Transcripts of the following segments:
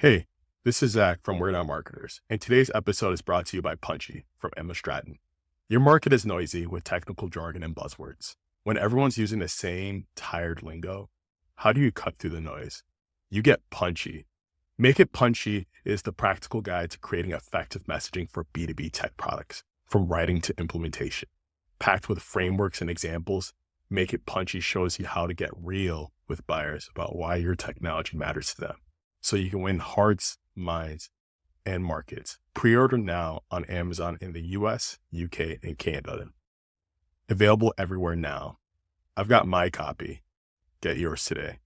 Hey, this is Zach from We're Not Marketers, and today's episode is brought to you by Punchy from Emma Stratton. Your market is noisy with technical jargon and buzzwords. When everyone's using the same tired lingo, how do you cut through the noise? You get Punchy. Make It Punchy is the practical guide to creating effective messaging for B2B tech products, from writing to implementation. Packed with frameworks and examples, Make It Punchy shows you how to get real with buyers about why your technology matters to them, so you can win hearts, minds, and markets. Pre-order now on Amazon in the US, UK, and Canada. Available everywhere now. I've got my copy. Get yours today.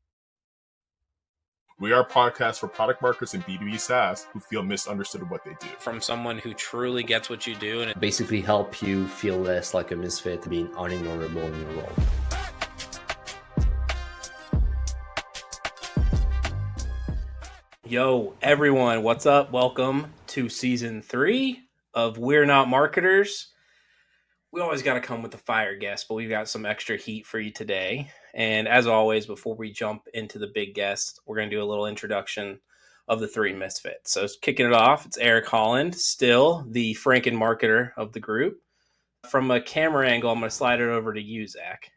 We are a podcast for product marketers and B2B SaaS who feel misunderstood of what they do. From someone who truly gets what you do and basically help you feel less like a misfit, being unignorable in your role. Yo, everyone, what's up? Welcome to season 3 of We're Not Marketers. We always got to come with a fire guest, but we've got some extra heat for you today. And as always, before we jump into the big guest, we're going to do a little introduction of the 3 misfits. So kicking it off, it's Eric Holland, still the Franken marketer of the group. From a camera angle, I'm going to slide it over to you, Zach.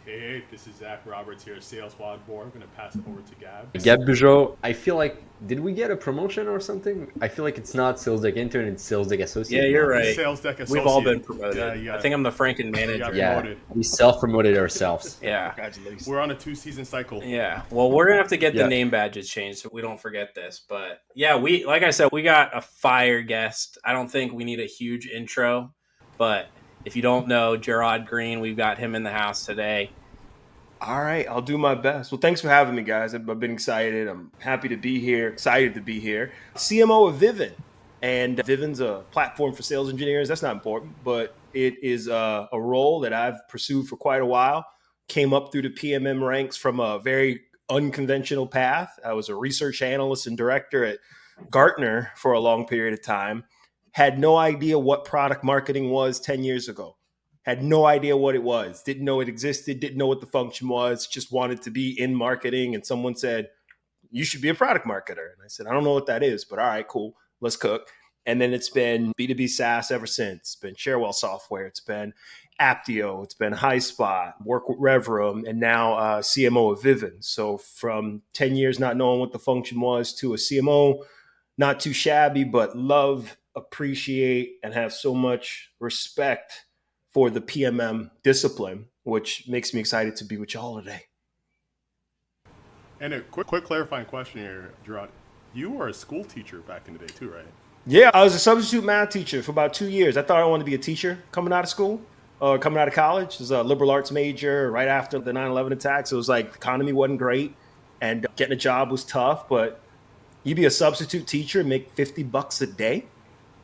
Hey, this is Zach Roberts here, Sales Squad Board. I'm going to pass it over to Gab. Gab Bugeaud, I feel like, did we get a promotion or something? I feel like it's not Sales Deck Intern, it's Sales Deck Associate. Yeah, you're right. Sales Deck Associate. We've all been promoted. Yeah. I think I'm the Franken manager. Yeah, we self-promoted ourselves. Yeah. Congratulations. We're on a 2-season cycle. Yeah. Well, we're going to have to get the name badges changed so we don't forget this. But yeah, like I said, we got a fire guest. I don't think we need a huge intro, but if you don't know Jarod Greene, we've got him in the house today. All right, I'll do my best. Well, thanks for having me, guys. I've been excited. I'm happy to be here, excited to be here. CMO of Vivint. And Vivint's a platform for sales engineers. That's not important, but it is a role that I've pursued for quite a while. Came up through the PMM ranks from a very unconventional path. I was a research analyst and director at Gartner for a long period of time. Had no idea what product marketing was 10 years ago. Had no idea what it was, didn't know it existed, didn't know what the function was, just wanted to be in marketing. And someone said, you should be a product marketer. And I said, I don't know what that is, but all right, cool, let's cook. And then it's been B2B SaaS ever since. It's been Sharewell Software, it's been Aptio, it's been HighSpot, work with RevRoom, and now CMO of Vivint. So from 10 years not knowing what the function was to a CMO, not too shabby, but love, appreciate, and have so much respect for the PMM discipline, which makes me excited to be with y'all today. And a quick clarifying question here, Gerard. You were a school teacher back in the day too, right? Yeah, I was a substitute math teacher for about 2 years. I thought I wanted to be a teacher coming out of school, coming out of college. I was a liberal arts major right after the 9/11 attacks. It was like the economy wasn't great and getting a job was tough, but you'd be a substitute teacher and make $50 a day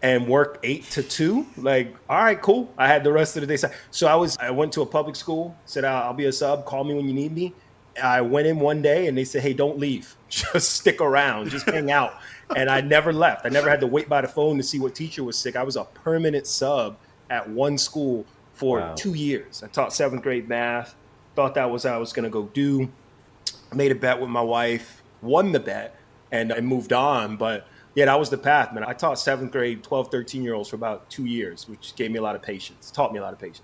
and work 8 to 2, like, all right, cool. I had the rest of the day. So I went to a public school, said, I'll be a sub, call me when you need me. I went in one day and they said, hey, don't leave. Just stick around, just hang out. And I never left. I never had to wait by the phone to see what teacher was sick. I was a permanent sub at one school for 2 years. I taught 7th grade math, thought that was what I was going to go do. I made a bet with my wife, won the bet, and I moved on. But yeah, that was the path, man. I taught 7th grade, 12, 13-year-olds for about 2 years, which gave me a lot of patience, taught me a lot of patience.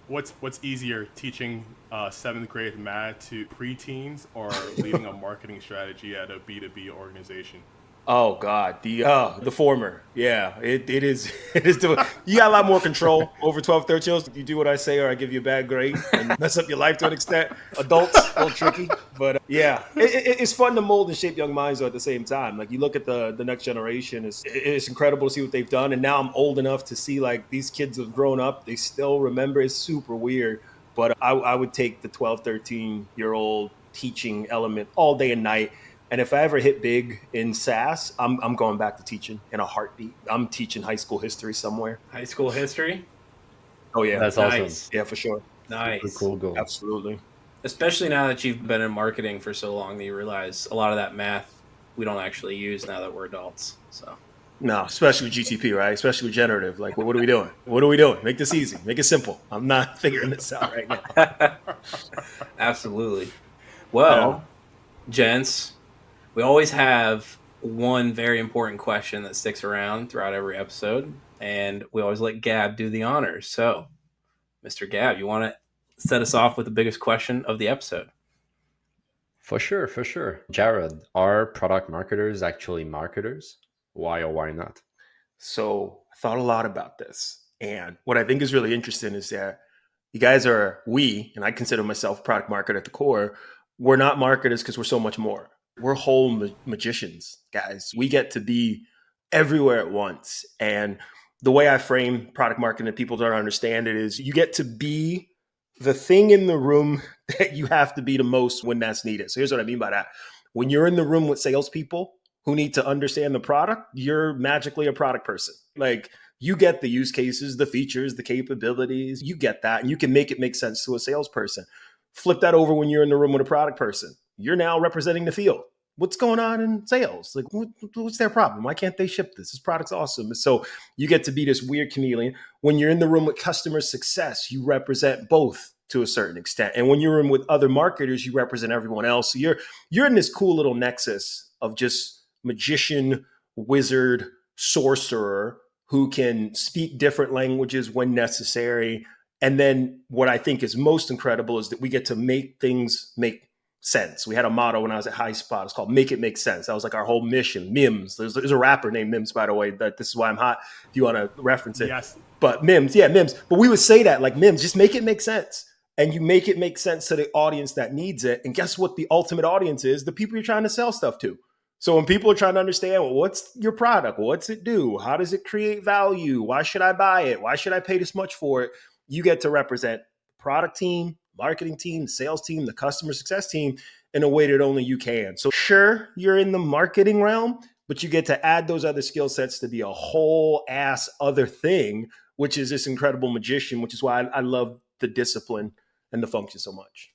What's easier, teaching 7th grade math to preteens or leading a marketing strategy at a B2B organization? Oh God, the former. Yeah, it is. It is. You got a lot more control over 12, 13-year-olds. You do what I say, or I give you a bad grade and mess up your life to an extent. Adults, a little tricky, but yeah, it's fun to mold and shape young minds though, at the same time. Like you look at the next generation, it's incredible to see what they've done. And now I'm old enough to see like these kids have grown up. They still remember. It's super weird, but I would take the 12, 13-year-old teaching element all day and night. And if I ever hit big in SaaS, I'm going back to teaching in a heartbeat. I'm teaching high school history somewhere. High school history? Oh, yeah. That's nice. awesome. Yeah, for sure. Nice. Super cool goal. Absolutely. Especially now that you've been in marketing for so long that you realize a lot of that math we don't actually use now that we're adults. So No, especially with GTP, right? Especially with generative. Like, what are we doing? What are we doing? Make this easy. Make it simple. I'm not figuring this out right now. Absolutely. Well, Gents, we always have one very important question that sticks around throughout every episode, and we always let Gab do the honors. So, Mr. Gab, you want to set us off with the biggest question of the episode? For sure, for sure. Jarod, are product marketers actually marketers? Why or why not? So I thought a lot about this. And what I think is really interesting is that you guys are, and I consider myself a product marketer at the core, we're not marketers because we're so much more. We're whole magicians, guys. We get to be everywhere at once. And the way I frame product marketing that people don't understand it is you get to be the thing in the room that you have to be the most when that's needed. So here's what I mean by that. When you're in the room with salespeople who need to understand the product, you're magically a product person. Like, you get the use cases, the features, the capabilities, you get that, and you can make it make sense to a salesperson. Flip that over when you're in the room with a product person. You're now representing the field. What's going on in sales? Like, what's their problem? Why can't they ship this? This product's awesome. So you get to be this weird chameleon. When you're in the room with customer success, you represent both to a certain extent. And when you're in with other marketers, you represent everyone else. So you're in this cool little nexus of just magician, wizard, sorcerer who can speak different languages when necessary. And then what I think is most incredible is that we get to make things make sense. We had a motto when I was at High Spot. It's called Make It Make Sense. That was like our whole mission. Mims. There's a rapper named Mims, by the way, that This Is Why I'm Hot, if you want to reference it. Yes. But Mims. But we would say that, like, Mims, just make it make sense. And you make it make sense to the audience that needs it. And guess what the ultimate audience is? The people you're trying to sell stuff to. So when people are trying to understand, well, what's your product? What's it do? How does it create value? Why should I buy it? Why should I pay this much for it? You get to represent the product team, marketing team, the sales team, the customer success team in a way that only you can. So sure, you're in the marketing realm, but you get to add those other skill sets to be a whole ass other thing, which is this incredible magician, which is why I love the discipline and the function so much.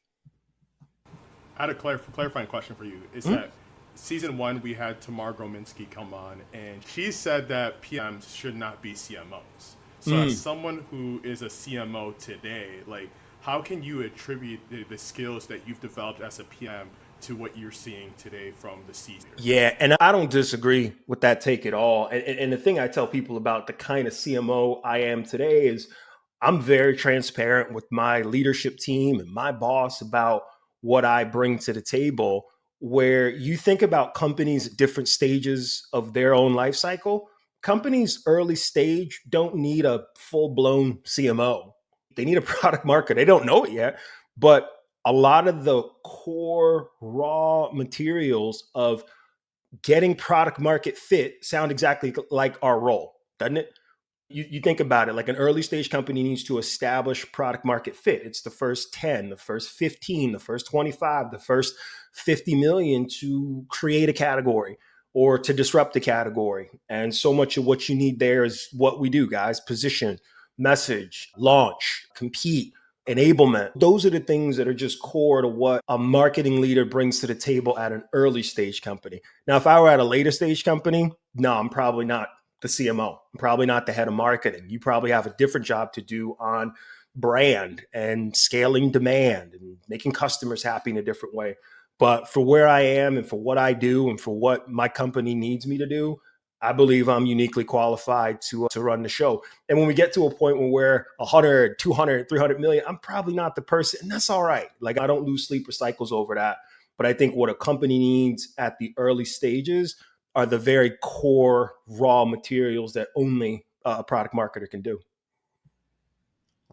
I had a clarifying question for you. Is that season 1, we had Tamar Grominski come on, and she said that PMs should not be CMOs. So as someone who is a CMO today, like, how can you attribute the skills that you've developed as a PM to what you're seeing today from the season? Yeah, and I don't disagree with that take at all. And the thing I tell people about the kind of CMO I am today is I'm very transparent with my leadership team and my boss about what I bring to the table. Where you think about companies at different stages of their own life cycle, companies early stage don't need a full-blown CMO. They need a product marketer. They don't know it yet, but a lot of the core raw materials of getting product market fit sound exactly like our role, doesn't it? You think about it, like an early stage company needs to establish product market fit. It's the first 10, the first 15, the first 25, the first 50 million to create a category or to disrupt the category. And so much of what you need there is what we do, guys: position, message, launch, compete, enablement. Those are the things that are just core to what a marketing leader brings to the table at an early stage company. Now, if I were at a later stage company, no, I'm probably not the CMO. I'm probably not the head of marketing. You probably have a different job to do on brand and scaling demand and making customers happy in a different way. But for where I am and for what I do and for what my company needs me to do, I believe I'm uniquely qualified to run the show. And when we get to a point where we're 100, 200, 300 million, I'm probably not the person. And that's all right. Like, I don't lose sleep or cycles over that. But I think what a company needs at the early stages are the very core raw materials that only a product marketer can do.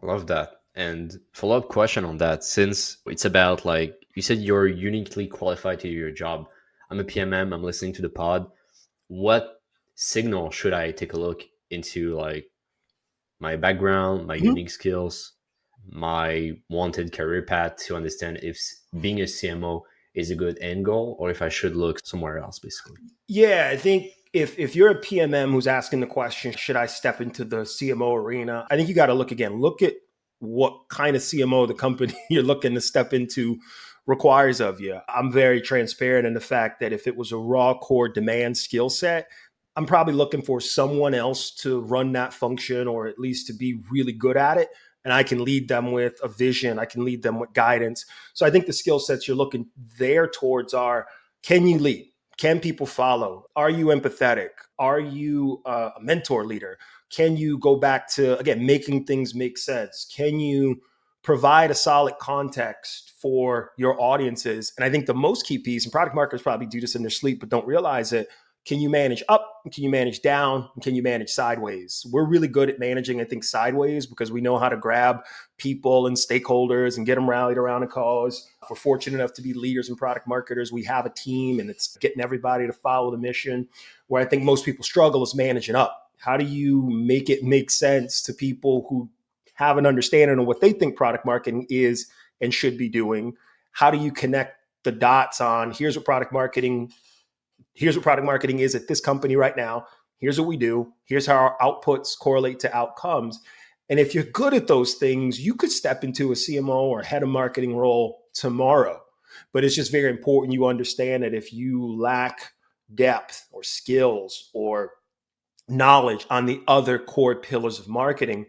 I love that. And follow-up question on that, since it's about, like you said, you're uniquely qualified to do your job. I'm a PMM, I'm listening to the pod. What signal should I take a look into, like my background, my unique skills, my wanted career path, to understand if being a CMO is a good end goal or if I should look somewhere else, basically? Yeah, I think if you're a PMM who's asking the question, should I step into the CMO arena? I think you got to look again. Look at what kind of CMO the company you're looking to step into requires of you. I'm very transparent in the fact that if it was a raw core demand skill set, I'm probably looking for someone else to run that function, or at least to be really good at it. and I can lead them with a vision. I can lead them with guidance. So I think the skill sets you're looking there towards are, can you lead? Can people follow? Are you empathetic? Are you a mentor leader? Can you go back to, again, making things make sense? Can you provide a solid context for your audiences? And I think the most key piece, and product marketers probably do this in their sleep, but don't realize it, can you manage up? Can you manage down? And can you manage sideways? We're really good at managing, I think, sideways because we know how to grab people and stakeholders and get them rallied around a cause. If we're fortunate enough to be leaders and product marketers, we have a team and it's getting everybody to follow the mission. Where I think most people struggle is managing up. How do you make it make sense to people who have an understanding of what they think product marketing is and should be doing? How do you connect the dots on here's what product marketing is at this company right now. Here's what we do. Here's how our outputs correlate to outcomes. And if you're good at those things, you could step into a CMO or head of marketing role tomorrow. But it's just very important you understand that if you lack depth or skills or knowledge on the other core pillars of marketing,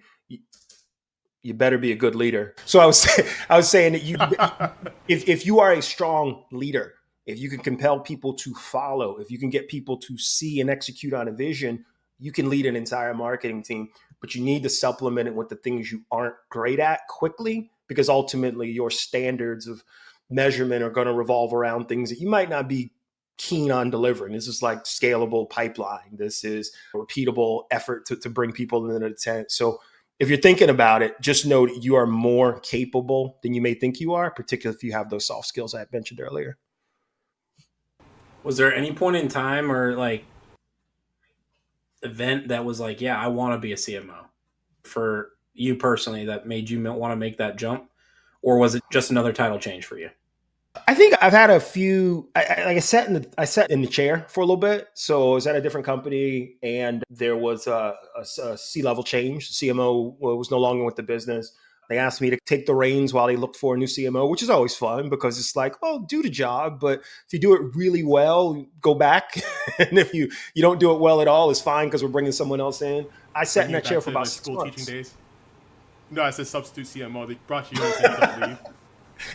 you better be a good leader. So I was saying that if you are a strong leader, if you can compel people to follow, if you can get people to see and execute on a vision, you can lead an entire marketing team. But you need to supplement it with the things you aren't great at quickly, because ultimately your standards of measurement are going to revolve around things that you might not be keen on delivering. This is like scalable pipeline. This is a repeatable effort to bring people in an tent. So if you're thinking about it, just know that you are more capable than you may think you are, particularly if you have those soft skills I mentioned earlier. Was there any point in time or like event that was like, yeah, I want to be a CMO for you personally that made you want to make that jump? Or was it just another title change for you? I think I've had a few. I sat in the chair for a little bit. So I was at a different company, and there was a C-level change. The CMO was no longer with the business. They asked me to take the reins while they looked for a new CMO, which is always fun because it's like, well, do the job, but if you do it really well, go back. And if you don't do it well at all, it's fine because we're bringing someone else in. I sat in that chair for about 6 months. Teaching days. No, I said substitute CMO. They brought you in and said don't leave.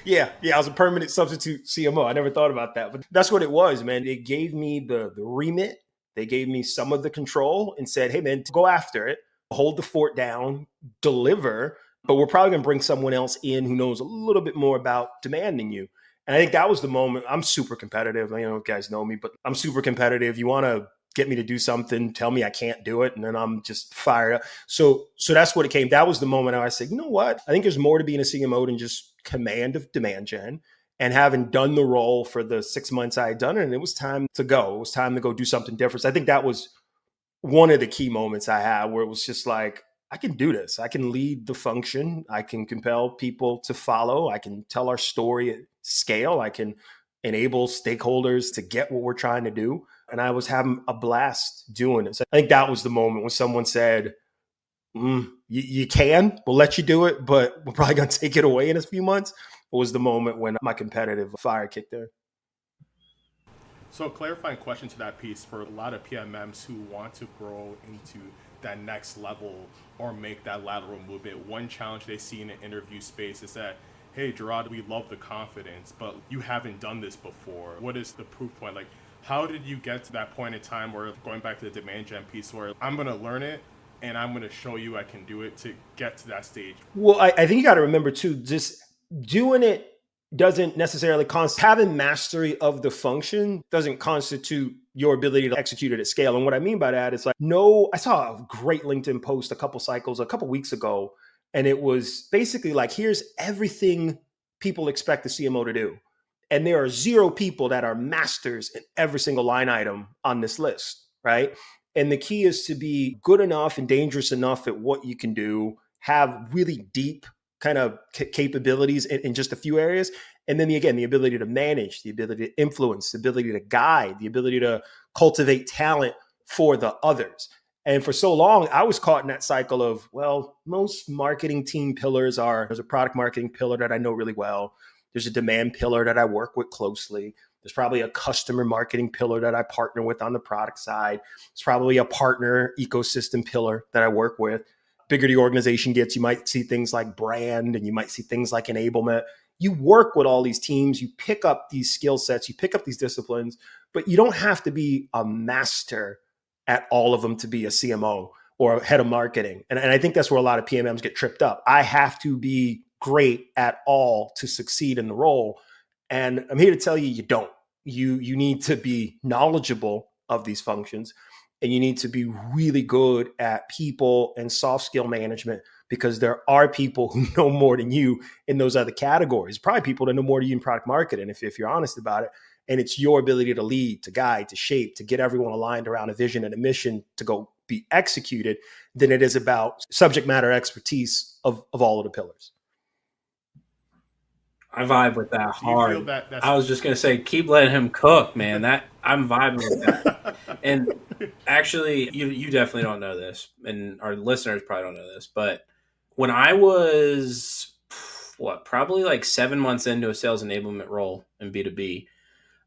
Yeah, I was a permanent substitute CMO. I never thought about that, but that's what it was, man. They gave me the remit. They gave me some of the control and said, hey, man, go after it, hold the fort down, deliver, but we're probably going to bring someone else in who knows a little bit more about demand than you. And I think that was the moment. I'm super competitive. I know you guys know me, but I'm super competitive. You want to get me to do something, tell me I can't do it, and then I'm just fired up. So that's what it came. That was the moment I said, you know what? I think there's more to being a CMO than just command of demand gen. And having done the role for the 6 months I had done it, and it was time to go. It was time to go do something different. So I think that was one of the key moments I had where it was just like, I can do this. I can lead the function. I can compel people to follow. I can tell our story at scale. I can enable stakeholders to get what we're trying to do. And I was having a blast doing it. So I think that was the moment when someone said, you can, we'll let you do it, but we're probably going to take it away in a few months. It was the moment when my competitive fire kicked in. So a clarifying question to that piece for a lot of PMMs who want to grow into that next level or make that lateral movement. One challenge they see in the interview space is that, hey, Gerard, we love the confidence, but you haven't done this before. What is the proof point? Like, how did you get to that point in time where, going back to the demand gen piece, where I'm going to learn it and I'm going to show you I can do it to get to that stage? Well, I think you got to remember too, just doing it doesn't necessarily having mastery of the function doesn't constitute your ability to execute it at scale. And what I mean by that is like, I saw a great LinkedIn post a couple weeks ago, and it was basically like, here's everything people expect the CMO to do. And there are 0 people that are masters in every single line item on this list, right? And the key is to be good enough and dangerous enough at what you can do, have really deep kind of capabilities in just a few areas. And then the ability to manage, the ability to influence, the ability to guide, the ability to cultivate talent for the others. And for so long, I was caught in that cycle of, well, most marketing team pillars there's a product marketing pillar that I know really well. There's a demand pillar that I work with closely. There's probably a customer marketing pillar that I partner with on the product side. It's probably a partner ecosystem pillar that I work with. bigger the organization gets, you might see things like brand and you might see things like enablement. You work with all these teams, you pick up these skill sets, you pick up these disciplines, but you don't have to be a master at all of them to be a CMO or a head of marketing. And I think that's where a lot of PMMs get tripped up. I have to be great at all to succeed in the role. And I'm here to tell you, you don't. You need to be knowledgeable of these functions, and you need to be really good at people and soft skill management, because there are people who know more than you in those other categories. Probably people that know more than you in product marketing, if you're honest about it. And it's your ability to lead, to guide, to shape, to get everyone aligned around a vision and a mission to go be executed, than it is about subject matter expertise of all of the pillars. I vibe with that Do you feel hard. that I was just gonna say, keep letting him cook, man. That I'm vibing with that. And actually, you definitely don't know this, and our listeners probably don't know this, but when I was probably like 7 months into a sales enablement role in B2B,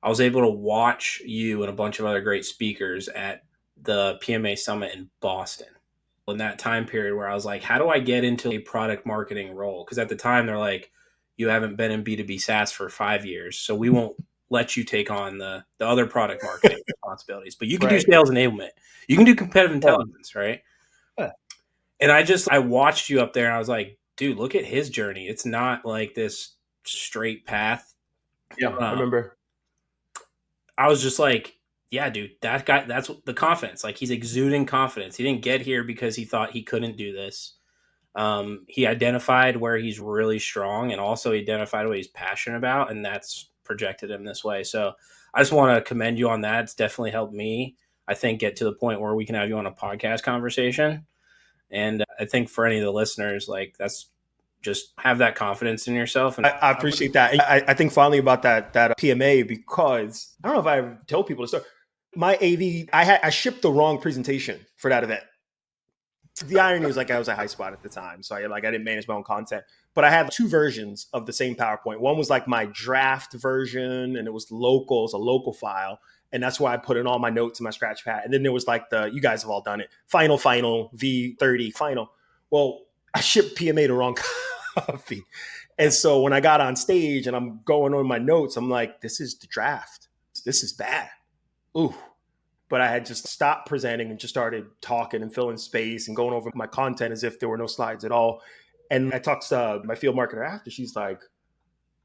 I was able to watch you and a bunch of other great speakers at the PMA Summit in Boston. In that time period where I was like, how do I get into a product marketing role? Because at the time they're like, you haven't been in B2B SaaS for 5 years, so we won't let you take on the other product marketing responsibilities. But you can do sales enablement. You can do competitive intelligence, right? Yeah. And I watched you up there and I was like, dude, look at his journey. It's not like this straight path. Yeah, I remember. I was just like, yeah, dude, that guy, that's the confidence. Like, he's exuding confidence. He didn't get here because he thought he couldn't do this. He identified where he's really strong, and also identified what he's passionate about, and that's projected him this way. So I just want to commend you on that. It's definitely helped me, I think, get to the point where we can have you on a podcast conversation. And I think for any of the listeners, like, that's just have that confidence in yourself. And I appreciate that. And I think finally about that PMA, because I don't know if I ever told people this story. My AV, I shipped the wrong presentation for that event. The irony was, like, I was at HighSpot at the time, so I didn't manage my own content, but I had 2 versions of the same PowerPoint. One was like my draft version, and it was local, it's a local file, and that's why I put in all my notes in my scratch pad. And then there was like you guys have all done it, final V30 final. Well, I shipped PMA the wrong copy, and so when I got on stage and I'm going on my notes, I'm like, this is the draft. This is bad. Ooh. But I had just stopped presenting and just started talking and filling space and going over my content as if there were no slides at all. And I talked to my field marketer after. She's like,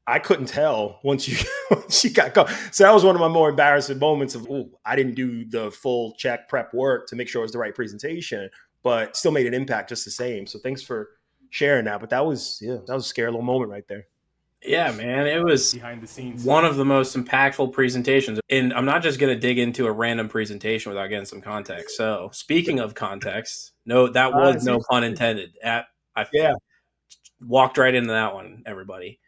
I couldn't tell once she got going. So that was one of my more embarrassing moments of, I didn't do the full check prep work to make sure it was the right presentation, but still made an impact just the same. So thanks for sharing that. But that was a scary little moment right there. Yeah, man, it was behind the scenes, one of the most impactful presentations. And I'm not just going to dig into a random presentation without getting some context. So speaking of context, no, that was no pun intended. I walked right into that one, everybody.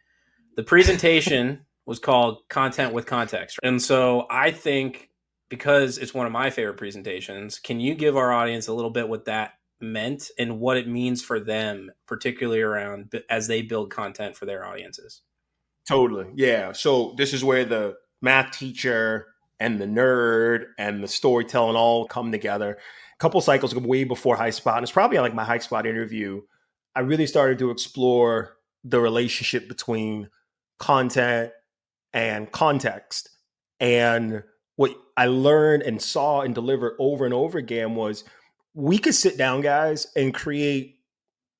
The presentation was called Content with Context. And so I think, because it's one of my favorite presentations, can you give our audience a little bit what that meant and what it means for them, particularly around as they build content for their audiences? Totally. Yeah. So this is where the math teacher and the nerd and the storytelling all come together. A couple cycles way before HighSpot. And it's probably like my HighSpot interview. I really started to explore the relationship between content and context. And what I learned and saw and delivered over and over again was, we could sit down, guys, and create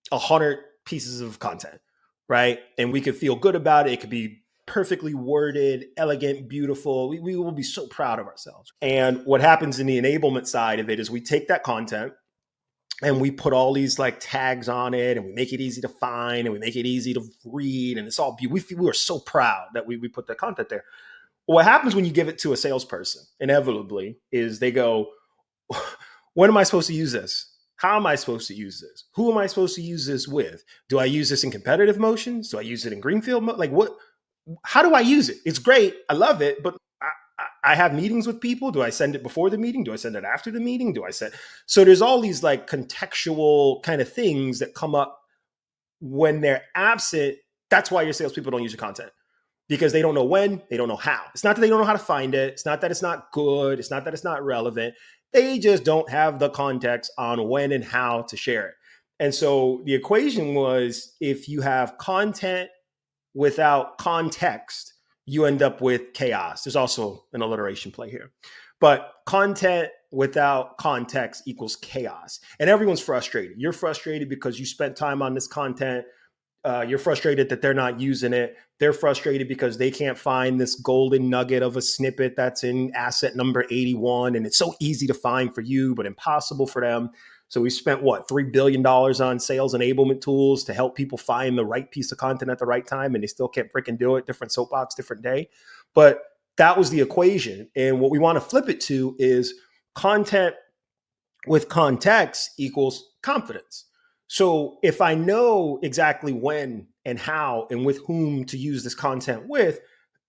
100 pieces of content, right? And we could feel good about it. It could be perfectly worded, elegant, beautiful. We will be so proud of ourselves. And what happens in the enablement side of it is we take that content and we put all these like tags on it, and we make it easy to find, and we make it easy to read. And it's all beautiful. We are so proud that we put the content there. What happens when you give it to a salesperson, inevitably, is they go, when am I supposed to use this? How am I supposed to use this? Who am I supposed to use this with? Do I use this in competitive motions? Do I use it in greenfield? Like, what? How do I use it? It's great. I love it. But I have meetings with people. Do I send it before the meeting? Do I send it after the meeting? So there's all these like contextual kind of things that come up when they're absent. That's why your salespeople don't use your content, because they don't know when, they don't know how. It's not that they don't know how to find it. It's not that it's not good. It's not that it's not relevant. They just don't have the context on when and how to share it. And so the equation was, if you have content without context, you end up with chaos. There's also an alliteration play here. But content without context equals chaos. And everyone's frustrated. You're frustrated because you spent time on this content. You're frustrated that they're not using it. They're frustrated because they can't find this golden nugget of a snippet that's in asset number 81. And it's so easy to find for you, but impossible for them. So we spent $3 billion on sales enablement tools to help people find the right piece of content at the right time. And they still can't freaking do it. Different soapbox, different day. But that was the equation. And what we want to flip it to is content with context equals confidence. So if I know exactly when and how and with whom to use this content with,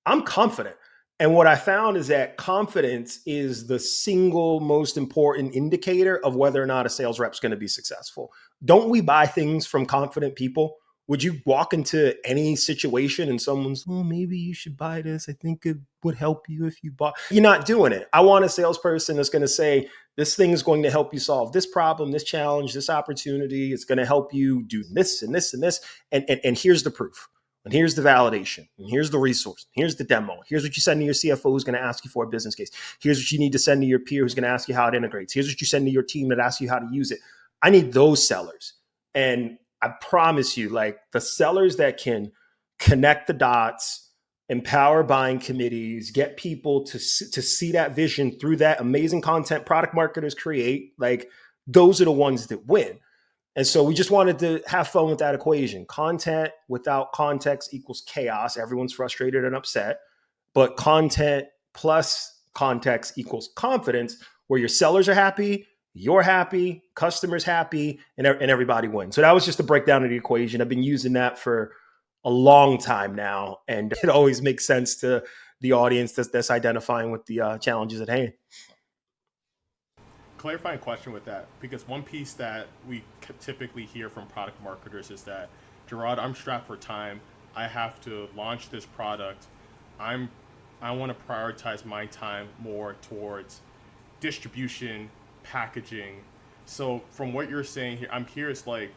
I'm confident. And what I found is that confidence is the single most important indicator of whether or not a sales rep's going to be successful. Don't we buy things from confident people? Would you walk into any situation and someone's, maybe you should buy this. I think it would help you if you bought. You're not doing it. I want a salesperson that's going to say, this thing is going to help you solve this problem, this challenge, this opportunity. It's going to help you do this and this and this. And here's the proof. And here's the validation. And here's the resource. Here's the demo. Here's what you send to your CFO who's going to ask you for a business case. Here's what you need to send to your peer who's going to ask you how it integrates. Here's what you send to your team that asks you how to use it. I need those sellers. And I promise you, like, the sellers that can connect the dots, empower buying committees, get people to see that vision through that amazing content product marketers create, like, those are the ones that win. And so we just wanted to have fun with that equation. Content without context equals chaos. Everyone's frustrated and upset. But content plus context equals confidence, where your sellers are happy, you're happy, customers happy, and everybody wins. So that was just a breakdown of the equation. I've been using that for a long time now, and it always makes sense to the audience that's identifying with the challenges at hand. Clarifying question with that, because one piece that we typically hear from product marketers is that, Gerard, I'm strapped for time. I have to launch this product. I want to prioritize my time more towards distribution, packaging. So from what you're saying here, I'm curious, like,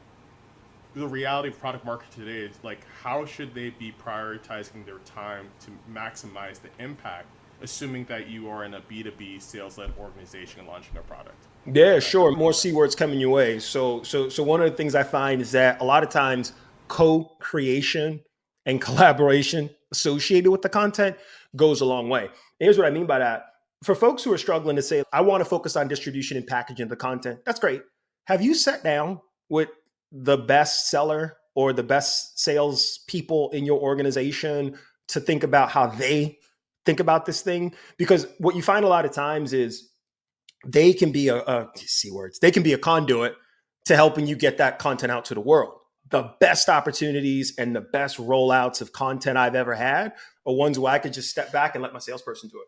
the reality of product marketing today is, like, how should they be prioritizing their time to maximize the impact, assuming that you are in a B2B sales-led organization launching a product? Yeah, sure. More C words coming your way. So one of the things I find is that a lot of times co-creation and collaboration associated with the content goes a long way. Here's what I mean by that. For folks who are struggling to say, I want to focus on distribution and packaging the content, that's great. Have you sat down with the best seller or the best sales people in your organization to think about how they think about this thing? Because what you find a lot of times is they can be they can be a conduit to helping you get that content out to the world. The best opportunities and the best rollouts of content I've ever had are ones where I could just step back and let my salesperson do it.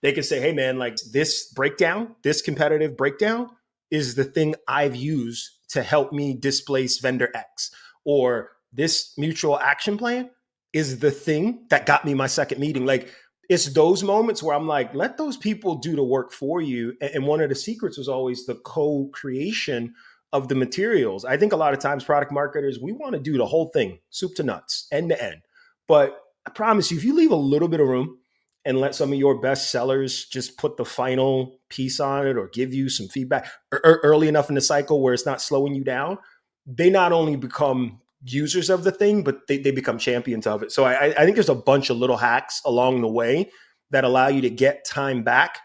They can say, hey man, like, this breakdown, this competitive breakdown is the thing I've used to help me displace vendor X, or this mutual action plan is the thing that got me my second meeting. Like, it's those moments where I'm like, let those people do the work for you. And one of the secrets was always the co-creation of the materials. I think a lot of times product marketers, we want to do the whole thing, soup to nuts, end to end. But I promise you, if you leave a little bit of room and let some of your best sellers just put the final piece on it or give you some feedback early enough in the cycle where it's not slowing you down, they not only become users of the thing, but they become champions of it. So I think there's a bunch of little hacks along the way that allow you to get time back,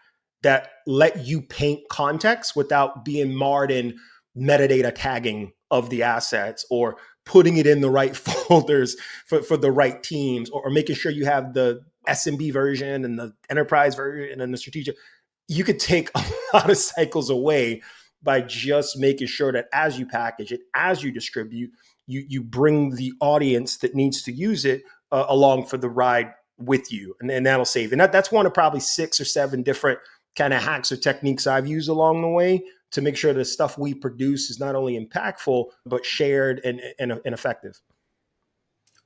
that let you paint context without being marred in metadata tagging of the assets, or putting it in the right folders for the right teams, or making sure you have the SMB version and the enterprise version and the strategic. You could take a lot of cycles away by just making sure that as you package it, as you distribute, you bring the audience that needs to use it along for the ride with you, and that'll save. And that's one of probably 6 or 7 different kind of hacks or techniques I've used along the way to make sure the stuff we produce is not only impactful, but shared and effective.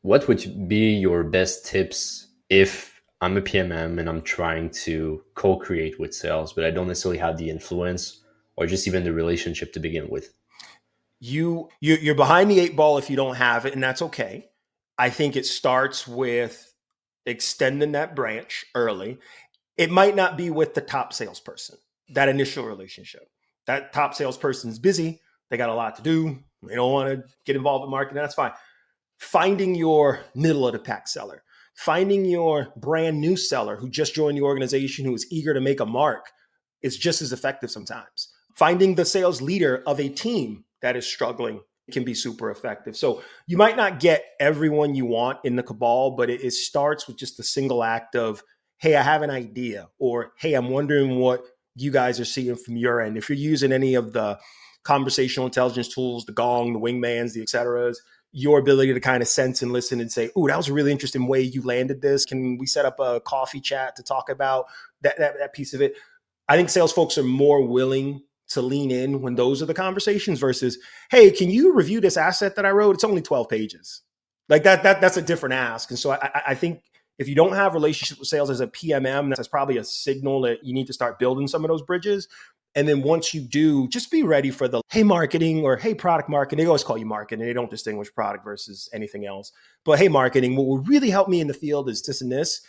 What would be your best tips if I'm a PMM and I'm trying to co-create with sales, but I don't necessarily have the influence or just even the relationship to begin with? You're behind the 8 ball if you don't have it, and that's okay. I think it starts with extending that branch early. It might not be with the top salesperson, that initial relationship. That top salesperson's busy. They got a lot to do. They don't want to get involved in marketing. That's fine. Finding your middle of the pack seller, finding your brand new seller who just joined the organization, who is eager to make a mark, is just as effective sometimes. Finding the sales leader of a team that is struggling can be super effective. So you might not get everyone you want in the cabal, but it starts with just a single act of, hey, I have an idea, or hey, I'm wondering what you guys are seeing from your end. If you're using any of the conversational intelligence tools, the Gong, the Wingmans, the et ceteras, your ability to kind of sense and listen and say, "Ooh, that was a really interesting way you landed this. Can we set up a coffee chat to talk about that piece of it?" I think sales folks are more willing to lean in when those are the conversations versus, "Hey, can you review this asset that I wrote? It's only 12 pages." Like that's a different ask. And so I think if you don't have relationship with sales as a PMM, that's probably a signal that you need to start building some of those bridges. And then once you do, just be ready for the, hey, marketing, or hey, product marketing. They always call you marketing. They don't distinguish product versus anything else. But hey, marketing, what will really help me in the field is this and this.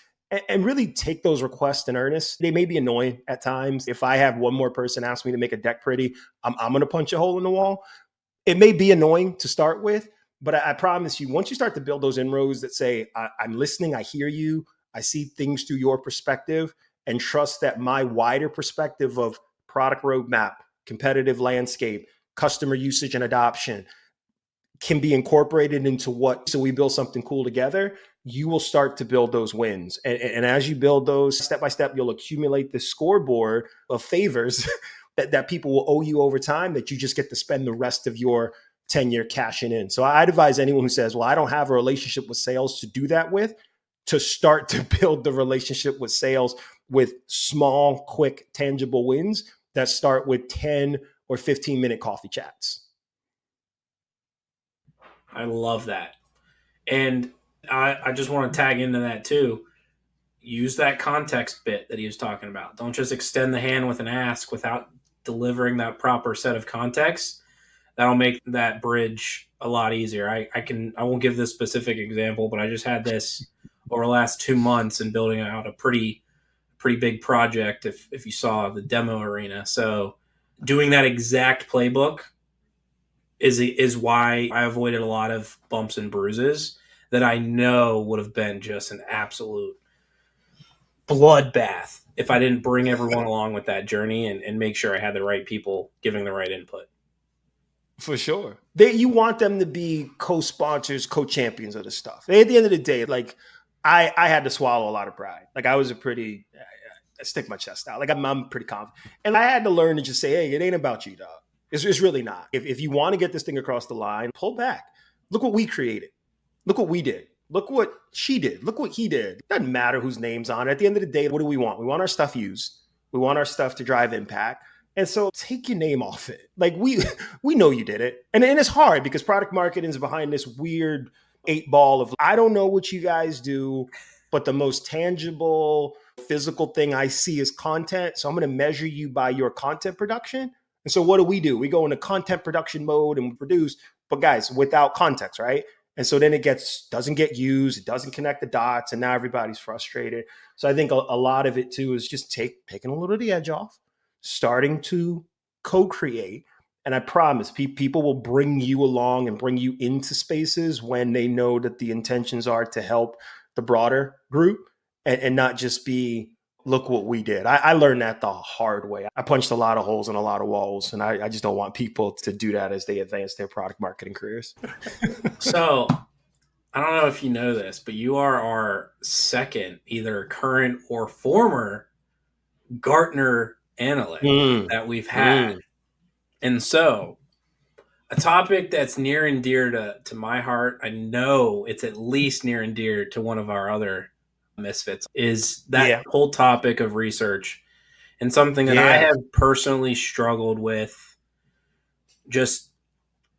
And really take those requests in earnest. They may be annoying at times. If I have one more person ask me to make a deck pretty, I'm going to punch a hole in the wall. It may be annoying to start with, but I promise you, once you start to build those inroads that say, I'm listening, I hear you, I see things through your perspective, and trust that my wider perspective of product roadmap, competitive landscape, customer usage and adoption can be incorporated into so we build something cool together, you will start to build those wins. And as you build those step by step, you'll accumulate this scoreboard of favors that people will owe you over time that you just get to spend the rest of your tenure cashing in. So I'd advise anyone who says, well, I don't have a relationship with sales to do that with, to start to build the relationship with sales with small, quick, tangible wins that start with 10 or 15-minute coffee chats. I love that. And I just want to tag into that too. Use that context bit that he was talking about. Don't just extend the hand with an ask without delivering that proper set of context. That'll make that bridge a lot easier. I won't give this specific example, but I just had this over the last 2 months in building out a pretty big project. If you saw the demo arena, so doing that exact playbook is why I avoided a lot of bumps and bruises that I know would have been just an absolute bloodbath if I didn't bring everyone along with that journey and make sure I had the right people giving the right input. For sure. You want them to be co-sponsors, co-champions of the stuff. At the end of the day, like I had to swallow a lot of pride. Like I stick my chest out. Like I'm pretty confident. And I had to learn to just say, hey, it ain't about you, dog. It's really not. If you want to get this thing across the line, pull back. Look what we created. Look what we did. Look what she did. Look what he did. It doesn't matter whose name's on it. At the end of the day, what do we want? We want our stuff used. We want our stuff to drive impact. And so take your name off it. Like we know you did it. And it's hard because product marketing is behind this weird 8 ball of, I don't know what you guys do, but the most tangible physical thing I see is content. So I'm going to measure you by your content production. And so what do? We go into content production mode and we produce, but guys, without context, right? And so then doesn't get used, it doesn't connect the dots, and now everybody's frustrated. So I think a lot of it too is just taking a little of the edge off, starting to co-create. And I promise people will bring you along and bring you into spaces when they know that the intentions are to help the broader group and not just be, look what we did. I learned that the hard way. I punched a lot of holes in a lot of walls, and I just don't want people to do that as they advance their product marketing careers. So I don't know if you know this, but you are our second, either current or former Gartner analyst that we've had. And so a topic that's near and dear to my heart, I know it's at least near and dear to one of our other misfits, is that whole topic of research, and something that I have personally struggled with, just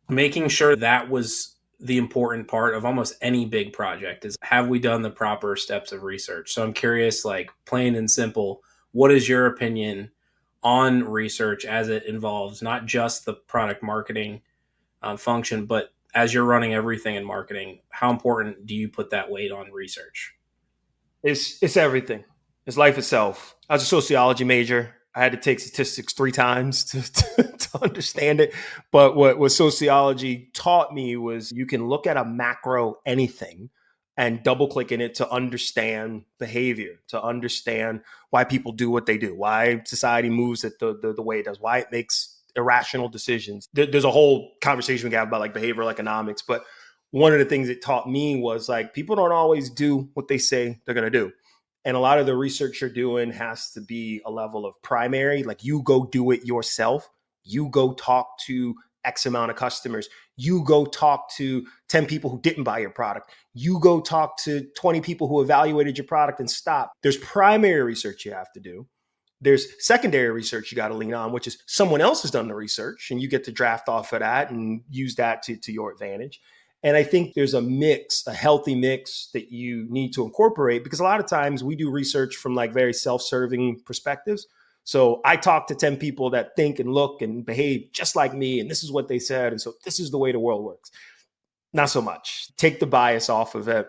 making sure that was the important part of almost any big project is, have we done the proper steps of research? So I'm curious, like plain and simple, what is your opinion on research as it involves not just the product marketing function. But as you're running everything in marketing, how important do you put that weight on research? It's everything. It's life itself. I was a sociology major. I had to take statistics 3 times to understand it. But what sociology taught me was you can look at a macro anything and double click in it to understand behavior, to understand why people do what they do, why society moves it the way it does, why it makes irrational decisions. There's a whole conversation we can have about like behavioral economics, but one of the things it taught me was like people don't always do what they say they're going to do. And a lot of the research you're doing has to be a level of primary, like you go do it yourself. You go talk to X amount of customers. You go talk to 10 people who didn't buy your product. You go talk to 20 people who evaluated your product and stopped. There's primary research you have to do. There's secondary research you got to lean on, which is someone else has done the research and you get to draft off of that and use that to your advantage. And I think there's a mix, a healthy mix that you need to incorporate because a lot of times we do research from like very self-serving perspectives. So I talk to 10 people that think and look and behave just like me, and this is what they said. And so this is the way the world works. Not so much. Take the bias off of it.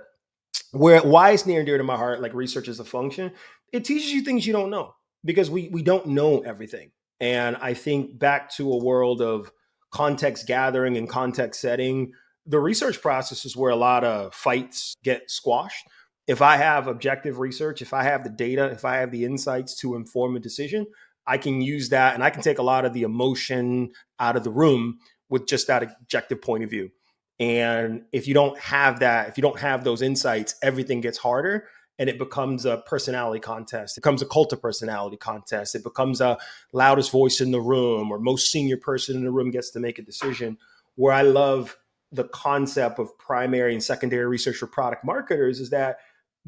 Why it's near and dear to my heart, like research is a function, it teaches you things you don't know because we don't know everything. And I think back to a world of context gathering and context setting, the research process is where a lot of fights get squashed. If I have objective research, if I have the data, if I have the insights to inform a decision, I can use that and I can take a lot of the emotion out of the room with just that objective point of view. And if you don't have that, if you don't have those insights, everything gets harder and it becomes a personality contest. It becomes a cult of personality contest. It becomes a loudest voice in the room or most senior person in the room gets to make a decision. Where I love the concept of primary and secondary research for product marketers is that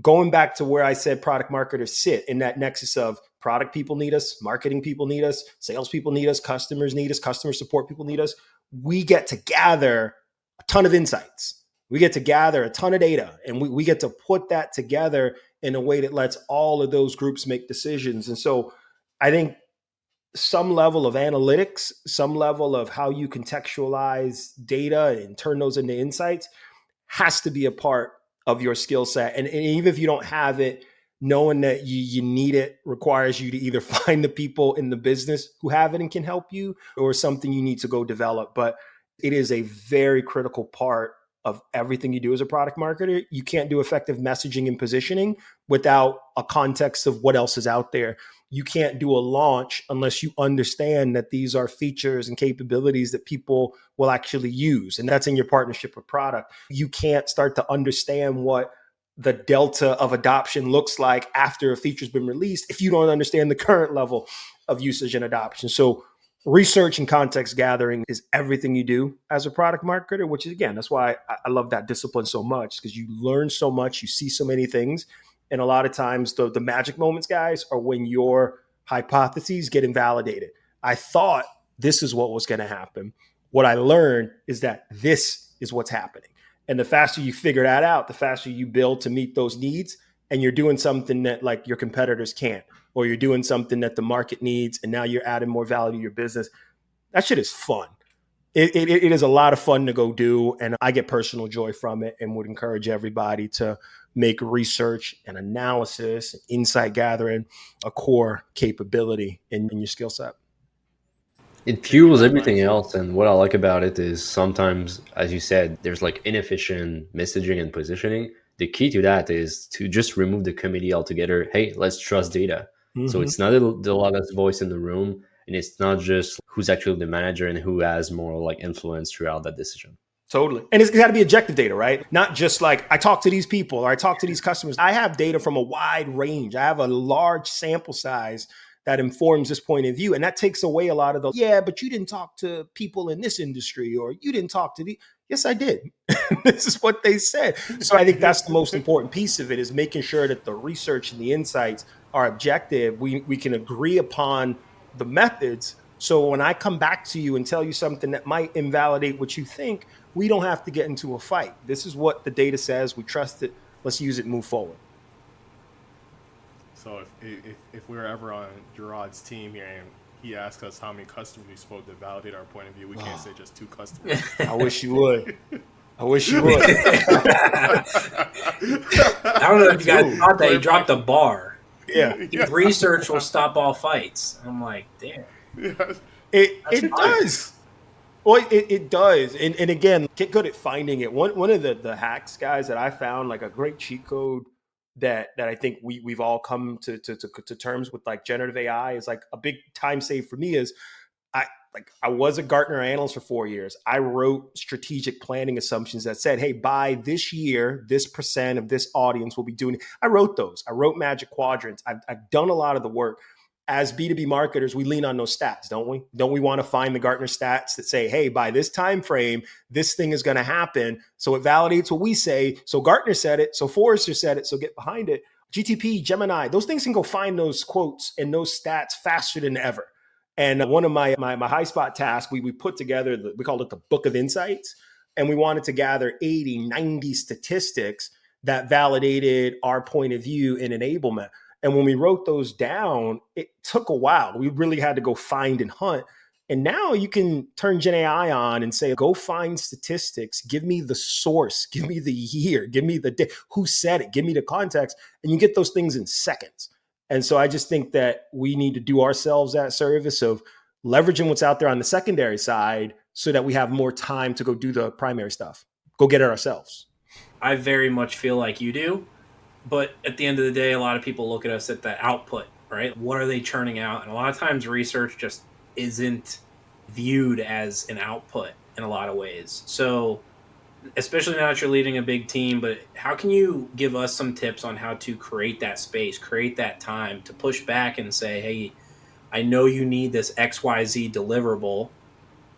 going back to where I said product marketers sit in that nexus of product people need us, marketing people need us, sales people need us, customers need us, customer support people need us. We get to gather a ton of insights. We get to gather a ton of data and we get to put that together in a way that lets all of those groups make decisions. And so I think some level of analytics, some level of how you contextualize data and turn those into insights has to be a part of your skill set. And even if you don't have it, knowing that you need it requires you to either find the people in the business who have it and can help you or something you need to go develop. But it is a very critical part of everything you do as a product marketer. You can't do effective messaging and positioning without a context of what else is out there. You can't do a launch unless you understand that these are features and capabilities that people will actually use. And that's in your partnership with product. You can't start to understand what the delta of adoption looks like after a feature's been released if you don't understand the current level of usage and adoption. So research and context gathering is everything you do as a product marketer, which is, again, that's why I love that discipline so much, because you learn so much, you see so many things. And a lot of times the magic moments, guys, are when your hypotheses get invalidated. I thought this is what was going to happen. What I learned is that this is what's happening. And the faster you figure that out, the faster you build to meet those needs. And you're doing something that like your competitors can't, or you're doing something that the market needs. And now you're adding more value to your business. That shit is fun. It is a lot of fun to go do. And I get personal joy from it and would encourage everybody to make research and analysis, and insight gathering a core capability in your skill set. It fuels everything else. And what I like about it is sometimes, as you said, there's like inefficient messaging and positioning. The key to that is to just remove the committee altogether. Hey, let's trust data. Mm-hmm. So it's not the loudest voice in the room, and it's not just who's actually the manager and who has more like influence throughout that decision. Totally. And it's got to be objective data, right? Not just like I talk to these people or I talk to these customers. I have data from a wide range. I have a large sample size that informs this point of view. And that takes away a lot of the, yeah, but you didn't talk to people in this industry, or you didn't talk to the, yes, I did. This is what they said. So I think that's the most important piece of it, is making sure that the research and the insights are objective. We can agree upon the methods. So when I come back to you and tell you something that might invalidate what you think, we don't have to get into a fight. This is what the data says. We trust it. Let's use it and move forward. So if we were ever on Gerard's team here and he asked us how many customers we spoke to validate our point of view. We can't say just 2 customers. I wish you would. I wish you would. I don't know if you guys thought that. He dropped a bar. Yeah. Research will stop all fights. I'm like, damn. It does. Well, it does. And again, get good at finding it. One of the hacks, guys, that I found, like a great cheat code that I think we've all come to terms with, like generative AI, is like a big time save for me is I was a Gartner analyst for 4 years. I wrote strategic planning assumptions that said, hey, by this year, this percent of this audience will be doing it. I wrote those. I wrote magic quadrants. I've done a lot of the work. As B2B marketers, we lean on those stats, don't we? Don't we want to find the Gartner stats that say, hey, by this time frame, this thing is going to happen. So it validates what we say. So Gartner said it. So Forrester said it. So get behind it. GTP, Gemini, those things can go find those quotes and those stats faster than ever. And one of my high spot tasks, we put together, we called it the Book of Insights. And we wanted to gather 80, 90 statistics that validated our point of view in enablement. And when we wrote those down, it took a while. We really had to go find and hunt. And now you can turn Gen AI on and say, go find statistics, give me the source, give me the year, give me the day, who said it, give me the context, and you get those things in seconds. And so I just think that we need to do ourselves that service of leveraging what's out there on the secondary side so that we have more time to go do the primary stuff, go get it ourselves. I very much feel like you do. But at the end of the day, a lot of people look at us at the output, right? What are they churning out? And a lot of times research just isn't viewed as an output in a lot of ways. So especially now that you're leading a big team, but how can you give us some tips on how to create that space, create that time to push back and say, hey, I know you need this XYZ deliverable.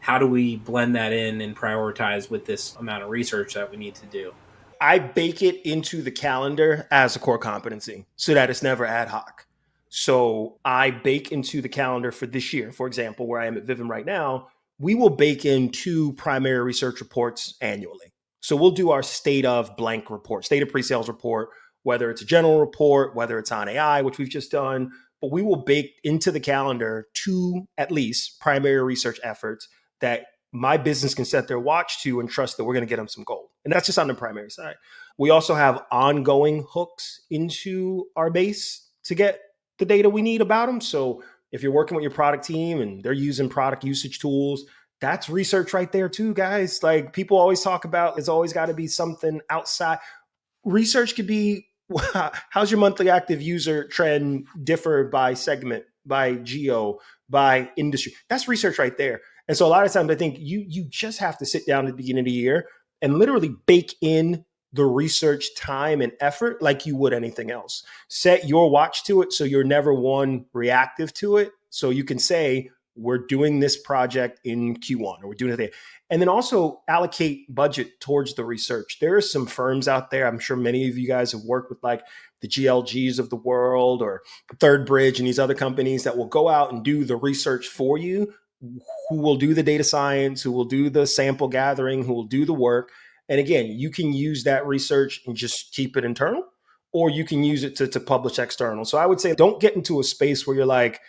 How do we blend that in and prioritize with this amount of research that we need to do? I bake it into the calendar as a core competency so that it's never ad hoc. So I bake into the calendar for this year, for example, where I am at Vivint right now, we will bake in 2 primary research reports annually. So we'll do our state of blank report, state of pre-sales report, whether it's a general report, whether it's on AI, which we've just done, but we will bake into the calendar 2 at least primary research efforts that my business can set their watch to and trust that we're going to get them some gold. And that's just on the primary side. We also have ongoing hooks into our base to get the data we need about them. So if you're working with your product team and they're using product usage tools, that's research right there too, guys. Like people always talk about, it's always got to be something outside. Research could be, how's your monthly active user trend differ by segment, by geo, by industry? That's research right there. And so a lot of times I think you just have to sit down at the beginning of the year and literally bake in the research time and effort like you would anything else. Set your watch to it so you're never one reactive to it. So you can say, we're doing this project in Q1 or we're doing it. And then also allocate budget towards the research. There are some firms out there, I'm sure many of you guys have worked with, like the GLGs of the world or Third Bridge and these other companies that will go out and do the research for you, who will do the data science, who will do the sample gathering, who will do the work. And again, you can use that research and just keep it internal, or you can use it to publish external. So I would say don't get into a space where you're like,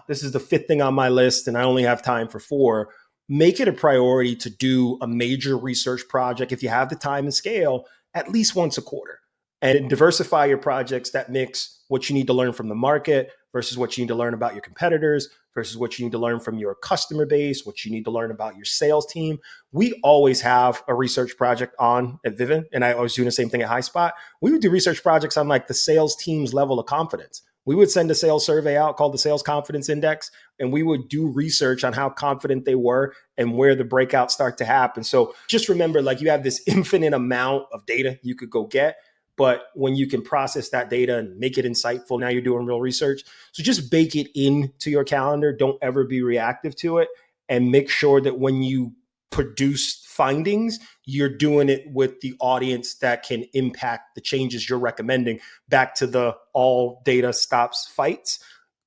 this is the 5th thing on my list and I only have time for 4. Make it a priority to do a major research project, if you have the time and scale, at least once a quarter. And diversify your projects that mix what you need to learn from the market versus what you need to learn about your competitors versus what you need to learn from your customer base, what you need to learn about your sales team. We always have a research project on at Vivint, and I was doing the same thing at HighSpot. We would do research projects on like the sales team's level of confidence. We would send a sales survey out called the Sales Confidence Index, and we would do research on how confident they were and where the breakouts start to happen. So just remember, like you have this infinite amount of data you could go get. But when you can process that data and make it insightful, now you're doing real research. So just bake it into your calendar. Don't ever be reactive to it. And make sure that when you produce findings, you're doing it with the audience that can impact the changes you're recommending. Back to the all data stops fights.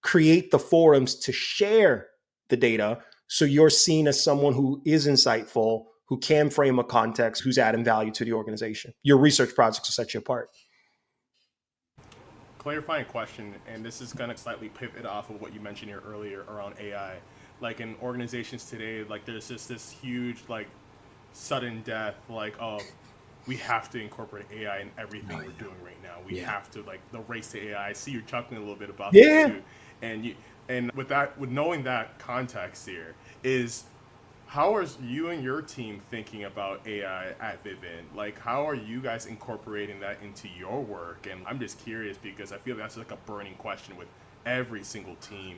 Create the forums to share the data so you're seen as someone who is insightful, who can frame a context, who's adding value to the organization. Your research projects will set you apart. clarifying question, and this is going to slightly pivot off of what you mentioned here earlier around AI. Like in organizations today, like there's just this huge like sudden death, like we have to incorporate AI in everything we're doing right now. We have to, like, the race to AI. I see you're chuckling a little bit about that too. And with knowing that context here, is how are you and your team thinking about AI at Vivint? Like, how are you guys incorporating that into your work? And I'm just curious because I feel that's like a burning question with every single team.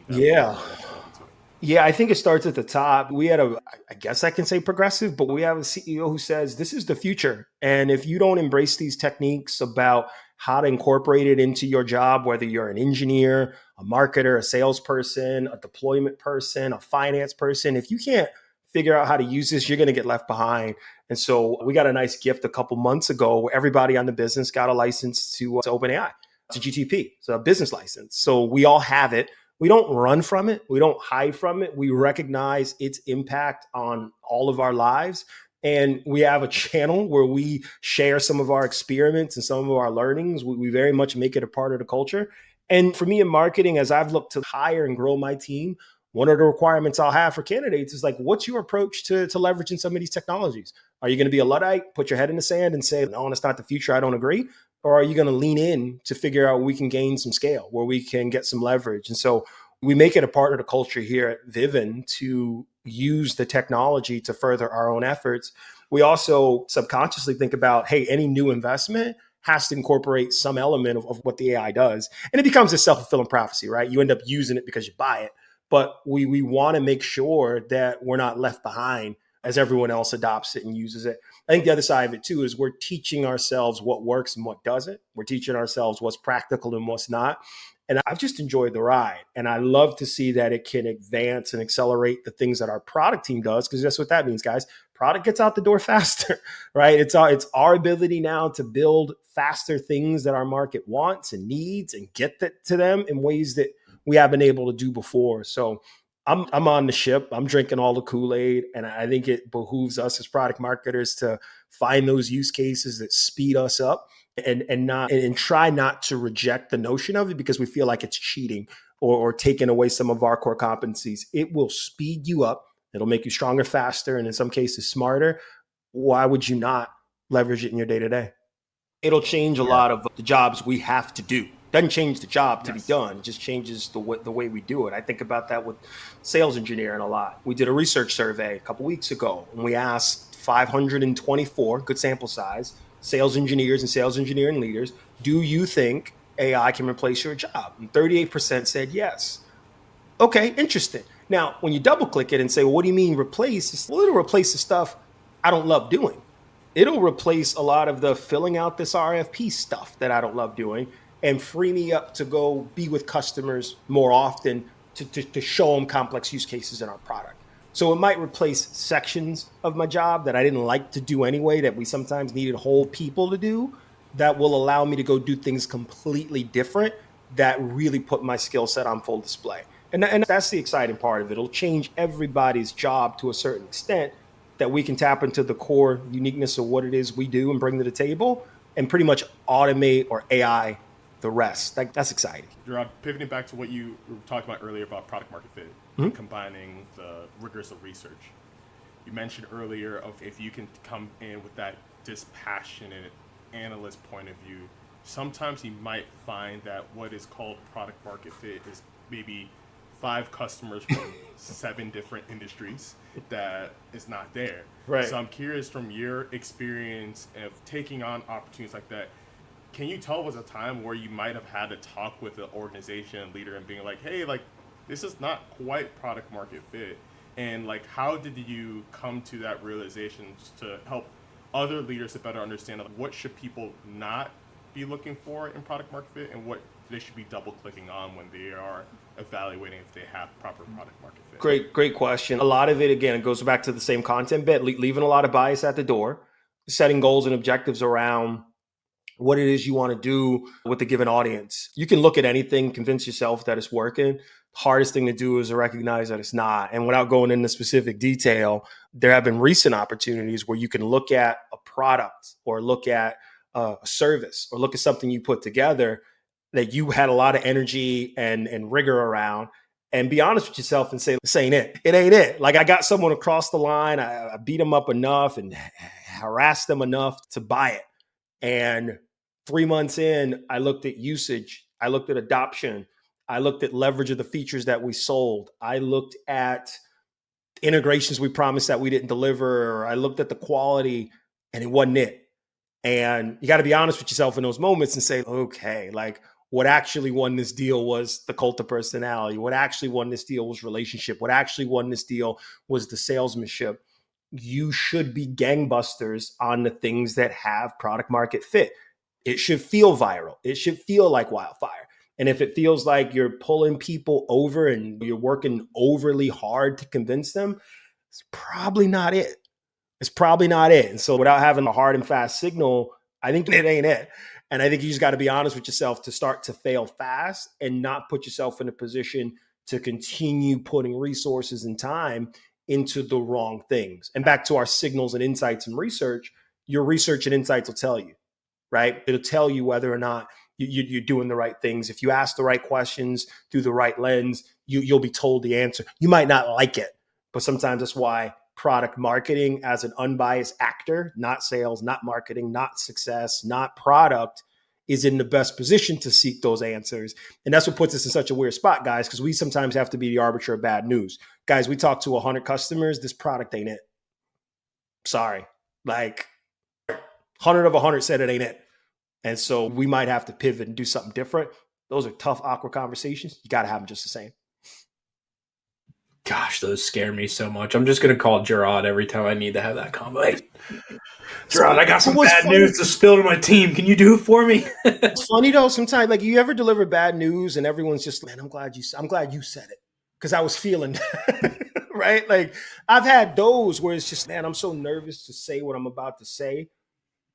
Yeah, I think it starts at the top. We had I guess I can say progressive, but we have a CEO who says this is the future. And if you don't embrace these techniques about how to incorporate it into your job, whether you're an engineer, a marketer, a salesperson, a deployment person, a finance person, if you can't figure out how to use this, you're going to get left behind. And so we got a nice gift a couple months ago where everybody on the business got a license to OpenAI, to GTP, so a business license. So we all have it. We don't run from it. We don't hide from it. We recognize its impact on all of our lives. And we have a channel where we share some of our experiments and some of our learnings. We very much make it a part of the culture. And for me in marketing, as I've looked to hire and grow my team, one of the requirements I'll have for candidates is like, what's your approach to leveraging some of these technologies? Are you going to be a Luddite, put your head in the sand and say, no, it's not the future, I don't agree? Or are you going to lean in to figure out where we can gain some scale, where we can get some leverage? And so we make it a part of the culture here at Vivint to use the technology to further our own efforts. We also subconsciously think about, hey, any new investment has to incorporate some element of what the AI does. And it becomes a self-fulfilling prophecy, right? You end up using it because you buy it. But we want to make sure that we're not left behind as everyone else adopts it and uses it. I think the other side of it too is we're teaching ourselves what works and what doesn't. We're teaching ourselves what's practical and what's not. And I've just enjoyed the ride. And I love to see that it can advance and accelerate the things that our product team does, because that's what that means, guys. Product gets out the door faster, right? It's our ability now to build faster things that our market wants and needs and get that to them in ways that we haven't been able to do before. So I'm on the ship. I'm drinking all the Kool-Aid. And I think it behooves us as product marketers to find those use cases that speed us up and try not to reject the notion of it because we feel like it's cheating or taking away some of our core competencies. It will speed you up. It'll make you stronger, faster, and in some cases smarter. Why would you not leverage it in your day-to-day? It'll change a lot of the jobs we have to do. Doesn't change the job to be done. It just changes the way we do it. I think about that with sales engineering a lot. We did a research survey a couple weeks ago, and we asked 524, good sample size, sales engineers and sales engineering leaders, do you think AI can replace your job? And 38% said yes. Okay, interesting. Now, when you double click it and say, well, what do you mean replace? Well, it'll replace the stuff I don't love doing. It'll replace a lot of the filling out this RFP stuff that I don't love doing and free me up to go be with customers more often to show them complex use cases in our product. So it might replace sections of my job that I didn't like to do anyway, that we sometimes needed whole people to do, that will allow me to go do things completely different that really put my skill set on full display. And that's the exciting part of it. It'll change everybody's job to a certain extent that we can tap into the core uniqueness of what it is we do and bring to the table and pretty much automate or AI the rest. That's exciting. Gerard, pivoting back to what you were talking about earlier about product market fit, combining the rigors of research. You mentioned earlier of if you can come in with that dispassionate analyst point of view, sometimes you might find that what is called product market fit is maybe 5 customers from 7 different industries that is not there. Right. So I'm curious from your experience of taking on opportunities like that, can you tell us a time where you might have had to talk with the organization leader and being like, hey, like, this is not quite product market fit. And like, how did you come to that realization to help other leaders to better understand like, what should people not be looking for in product market fit and what they should be double clicking on when they are evaluating if they have proper product market fit? Great question. A lot of it, again, it goes back to the same content bit, leaving a lot of bias at the door, setting goals and objectives around what it is you want to do with the given audience. You can look at anything, convince yourself that it's working. The hardest thing to do is to recognize that it's not. And without going into specific detail, there have been recent opportunities where you can look at a product or look at a service or look at something you put together that you had a lot of energy and rigor around, and be honest with yourself and say, this ain't it. It ain't it. Like, I got someone across the line. I beat them up enough and harassed them enough to buy it. And 3 months in, I looked at usage. I looked at adoption. I looked at leverage of the features that we sold. I looked at integrations we promised that we didn't deliver. I looked at the quality, and it wasn't it. And you got to be honest with yourself in those moments and say, okay, like, what actually won this deal was the cult of personality. What actually won this deal was relationship. What actually won this deal was the salesmanship. You should be gangbusters on the things that have product market fit. It should feel viral. It should feel like wildfire. And if it feels like you're pulling people over and you're working overly hard to convince them, it's probably not it. It's probably not it. And so without having a hard and fast signal, I think it ain't it. And I think you just got to be honest with yourself to start to fail fast and not put yourself in a position to continue putting resources and time into the wrong things. And back to our signals and insights and research, your research and insights will tell you, right? It'll tell you whether or not you're doing the right things. If you ask the right questions through the right lens, you'll be told the answer. You might not like it, but sometimes that's why product marketing, as an unbiased actor, not sales, not marketing, not success, not product, is in the best position to seek those answers. And that's what puts us in such a weird spot, guys, because we sometimes have to be the arbiter of bad news. Guys, we talk to 100 customers. This product ain't it. Sorry. Like, 100 of 100 said it ain't it. And so we might have to pivot and do something different. Those are tough, awkward conversations. You got to have them just the same. Gosh, those scare me so much. I'm just going to call Gerard every time I need to have that combo. Hey, Gerard, I got some bad news to spill to my team. Can you do it for me? It's funny though, sometimes, like, you ever deliver bad news and everyone's just, man, I'm glad you said it, because I was feeling right? Like, I've had those where it's just, man, I'm so nervous to say what I'm about to say.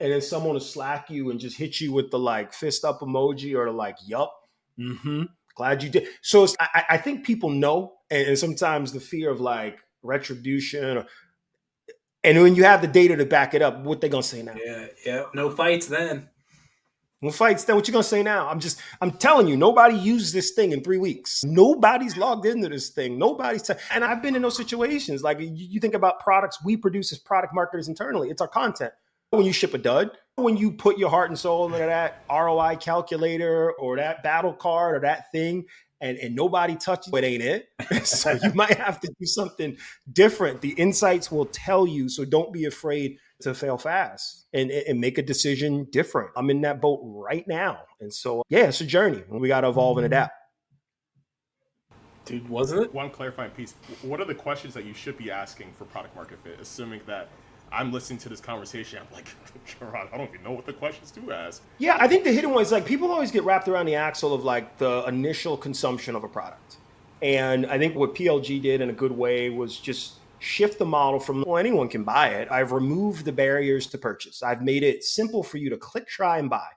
And then someone will slack you and just hit you with the like fist up emoji or the like, yup, glad you did. So I think people know, and sometimes the fear of like retribution, and when you have the data to back it up, what they gonna say now? Yeah, no fights then. No fights then. What you gonna say now? I'm telling you, nobody used this thing in 3 weeks. Nobody's logged into this thing. And I've been in those situations. Like, you think about products we produce as product marketers internally. It's our content. When you ship a dud, when you put your heart and soul into that ROI calculator or that battle card or that thing, and nobody touches it, ain't it? So you might have to do something different. The insights will tell you, so don't be afraid to fail fast and make a decision different. I'm in that boat right now. And so, yeah, it's a journey. We got to evolve and adapt. Dude, wasn't it? One clarifying piece. What are the questions that you should be asking for product market fit, assuming that I'm listening to this conversation, I'm like, Gerard, I don't even know what the questions to ask. Yeah, I think the hidden one is like, people always get wrapped around the axle of like the initial consumption of a product. And I think what PLG did in a good way was just shift the model from, well, anyone can buy it. I've removed the barriers to purchase. I've made it simple for you to click, try, and buy.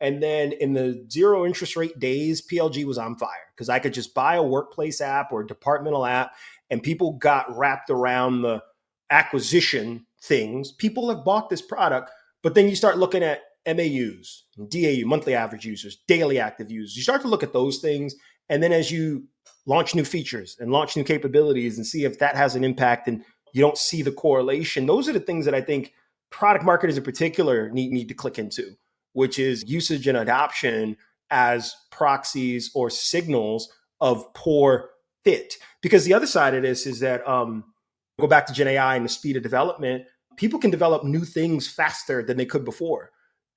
And then in the zero interest rate days, PLG was on fire because I could just buy a workplace app or a departmental app, and people got wrapped around the acquisition things. People have bought this product, but then you start looking at MAUs, DAU, monthly average users, daily active users. You start to look at those things. And then as you launch new features and launch new capabilities and see if that has an impact and you don't see the correlation, those are the things that I think product marketers in particular need to click into, which is usage and adoption as proxies or signals of poor fit. Because the other side of this is that, go back to Gen AI and the speed of development, people can develop new things faster than they could before.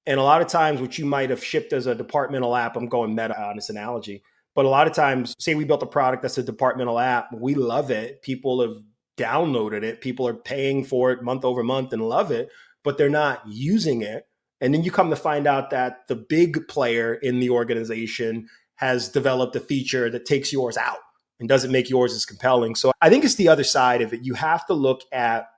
And a lot of times what you might have shipped as a departmental app, I'm going meta on this analogy, but a lot of times, say we built a product that's a departmental app, we love it. People have downloaded it. People are paying for it month over month and love it, but they're not using it. And then you come to find out that the big player in the organization has developed a feature that takes yours out and doesn't make yours as compelling. So I think it's the other side of it. You have to look at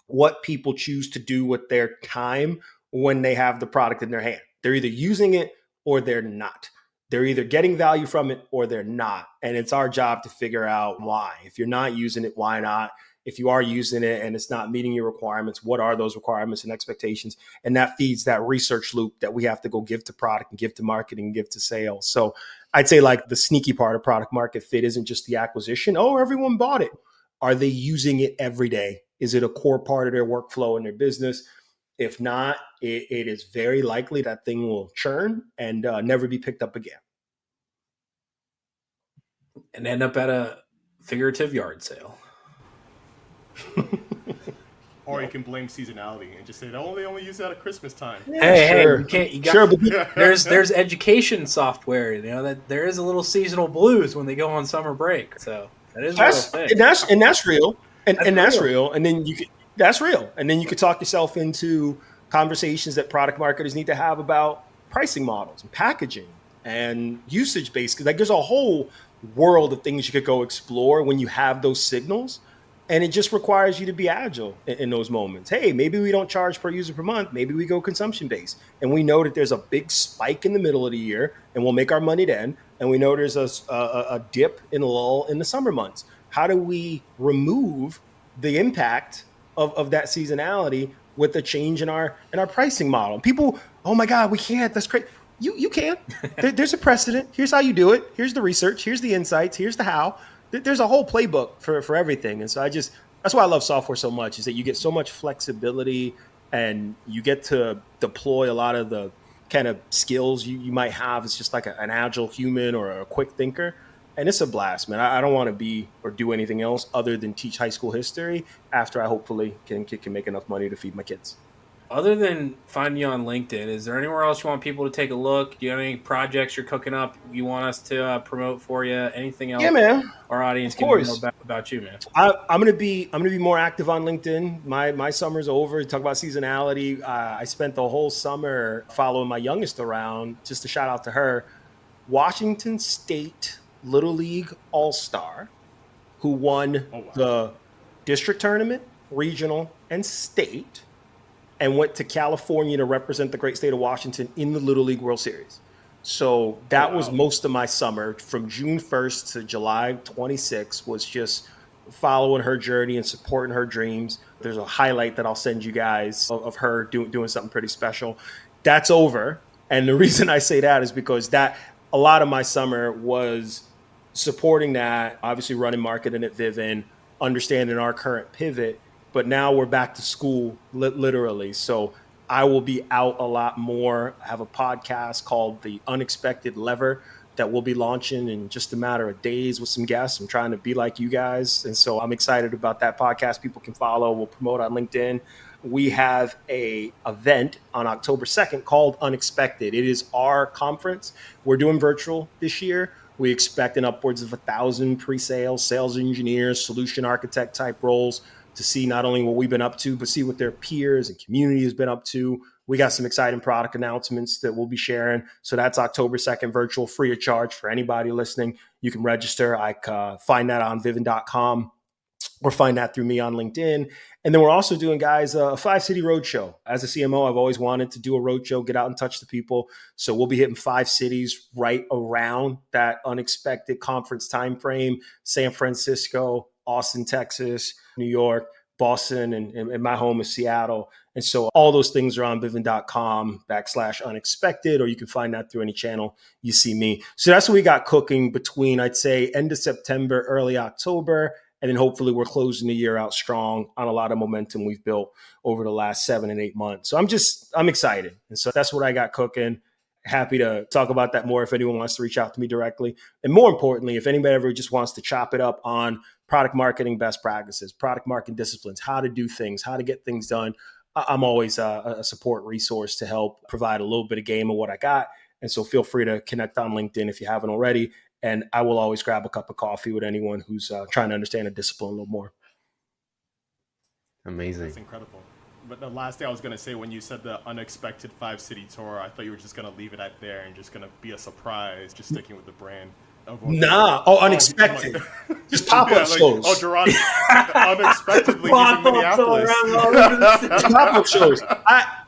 what people choose to do with their time when they have the product in their hand. They're either using it or they're not. They're either getting value from it or they're not. And it's our job to figure out why. If you're not using it, why not? if you are using it and it's not meeting your requirements, what are those requirements and expectations? And that feeds that research loop that we have to go give to product and give to marketing and give to sales. So I'd say like the sneaky part of product market fit isn't just the acquisition. Oh, everyone bought it. Are they using it every day? Is it a core part of their workflow in their business? If not, it is very likely that thing will churn and never be picked up again. And end up at a figurative yard sale. Or you can blame seasonality and just say, oh, they only use that at Christmas time. Yeah, Hey, sure. you can't. You got, Sure, but there's education software. You know that there is a little seasonal blues when they go on summer break. So that is a real thing. and that's real, and that's real. real. And then that's real. And then you could talk yourself into conversations that product marketers need to have about pricing models and packaging and usage based. Because like there's a whole world of things you could go explore when you have those signals. And it just requires you to be agile in those moments. Hey, maybe we don't charge per user per month. Maybe we go consumption based. And we know that there's a big spike in the middle of the year and we'll make our money then. And we know there's a dip in lull in the summer months. How do we remove the impact of that seasonality with a change in our pricing model? People, oh my God, we can't. That's crazy. You can. There's a precedent. Here's how you do it. Here's the research. Here's the insights. Here's the how. There's a whole playbook for everything. And so that's why I love software so much, is that you get so much flexibility and you get to deploy a lot of the kind of skills you might have as just like an agile human or a quick thinker. And it's a blast, man. I don't want to be or do anything else other than teach high school history after I hopefully can make enough money to feed my kids. Other than finding you on LinkedIn, is there anywhere else you want people to take a look? Do you have any projects you're cooking up you want us to promote for you? Anything else? Yeah, man. Our audience Of can course. know about you, man. I'm gonna be more active on LinkedIn. My summer's over. Talk about seasonality. I spent the whole summer following my youngest around. Just a shout out to her, Washington State Little League All-Star, who won the district tournament, regional, and state, and went to California to represent the great state of Washington in the Little League World Series. So that was most of my summer from June 1st to July 26th was just following her journey and supporting her dreams. There's a highlight that I'll send you guys of her doing something pretty special. That's over. And the reason I say that is because that a lot of my summer was supporting that, obviously running marketing at Vivint, understanding our current pivot, but now we're back to school, literally. So I will be out a lot more. I have a podcast called The Unexpected Lever that we'll be launching in just a matter of days with some guests. I'm trying to be like you guys. And so I'm excited about that podcast. People can follow. We'll promote on LinkedIn. We have a event on October 2nd called Unexpected. It is our conference. We're doing virtual this year. We expect an upwards of 1,000 pre-sales, sales engineers, solution architect type roles to see not only what we've been up to, but see what their peers and community has been up to. We got some exciting product announcements that we'll be sharing. So that's October 2nd, virtual, free of charge for anybody listening. You can register. I find that on vivint.com or find that through me on LinkedIn. And then we're also doing, guys, a 5-city roadshow. As a CMO, I've always wanted to do a roadshow, get out and touch the people. So we'll be hitting 5 cities right around that unexpected conference timeframe: San Francisco, Austin, Texas, New York, Boston, and my home is Seattle. And so all those things are on vivint.com/unexpected, or you can find that through any channel you see me. So that's what we got cooking between, I'd say, end of September, early October. And then hopefully we're closing the year out strong on a lot of momentum we've built over the last 7 and 8 months. So I'm excited. And so that's what I got cooking. Happy to talk about that more if anyone wants to reach out to me directly. And more importantly, if anybody ever just wants to chop it up on product marketing best practices, product marketing disciplines, how to do things, how to get things done, I'm always a support resource to help provide a little bit of game of what I got. And so feel free to connect on LinkedIn if you haven't already. And I will always grab a cup of coffee with anyone who's trying to understand a discipline a little more. Amazing. That's incredible. But the last thing I was going to say, when you said the unexpected 5-city tour, I thought you were just going to leave it at there and just going to be a surprise, just sticking with the brand. Nah. Oh, unexpected. Just pop-up shows. Oh, Gerard unexpectedly he's in Minneapolis. Just pop-up shows.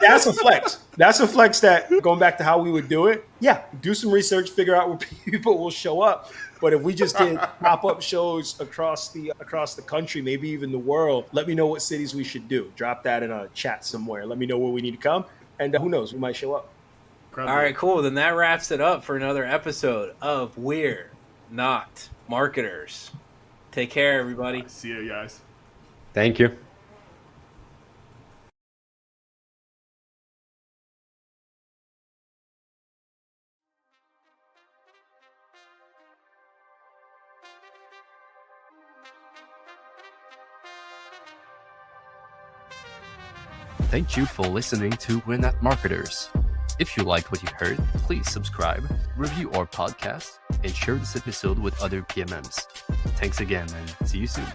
That's a flex. That's a flex that, going back to how we would do it, yeah, do some research, figure out where people will show up. But if we just did pop-up shows across the country, maybe even the world, let me know what cities we should do. Drop that in a chat somewhere. Let me know where we need to come. And who knows, we might show up. All right, cool. Then that wraps it up for another episode of We're Not Marketers. Take care, everybody. See you guys. Thank you. Thank you for listening to We're Not Marketers. If you liked what you heard, please subscribe, review our podcast, and share this episode with other PMMs. Thanks again, and see you soon.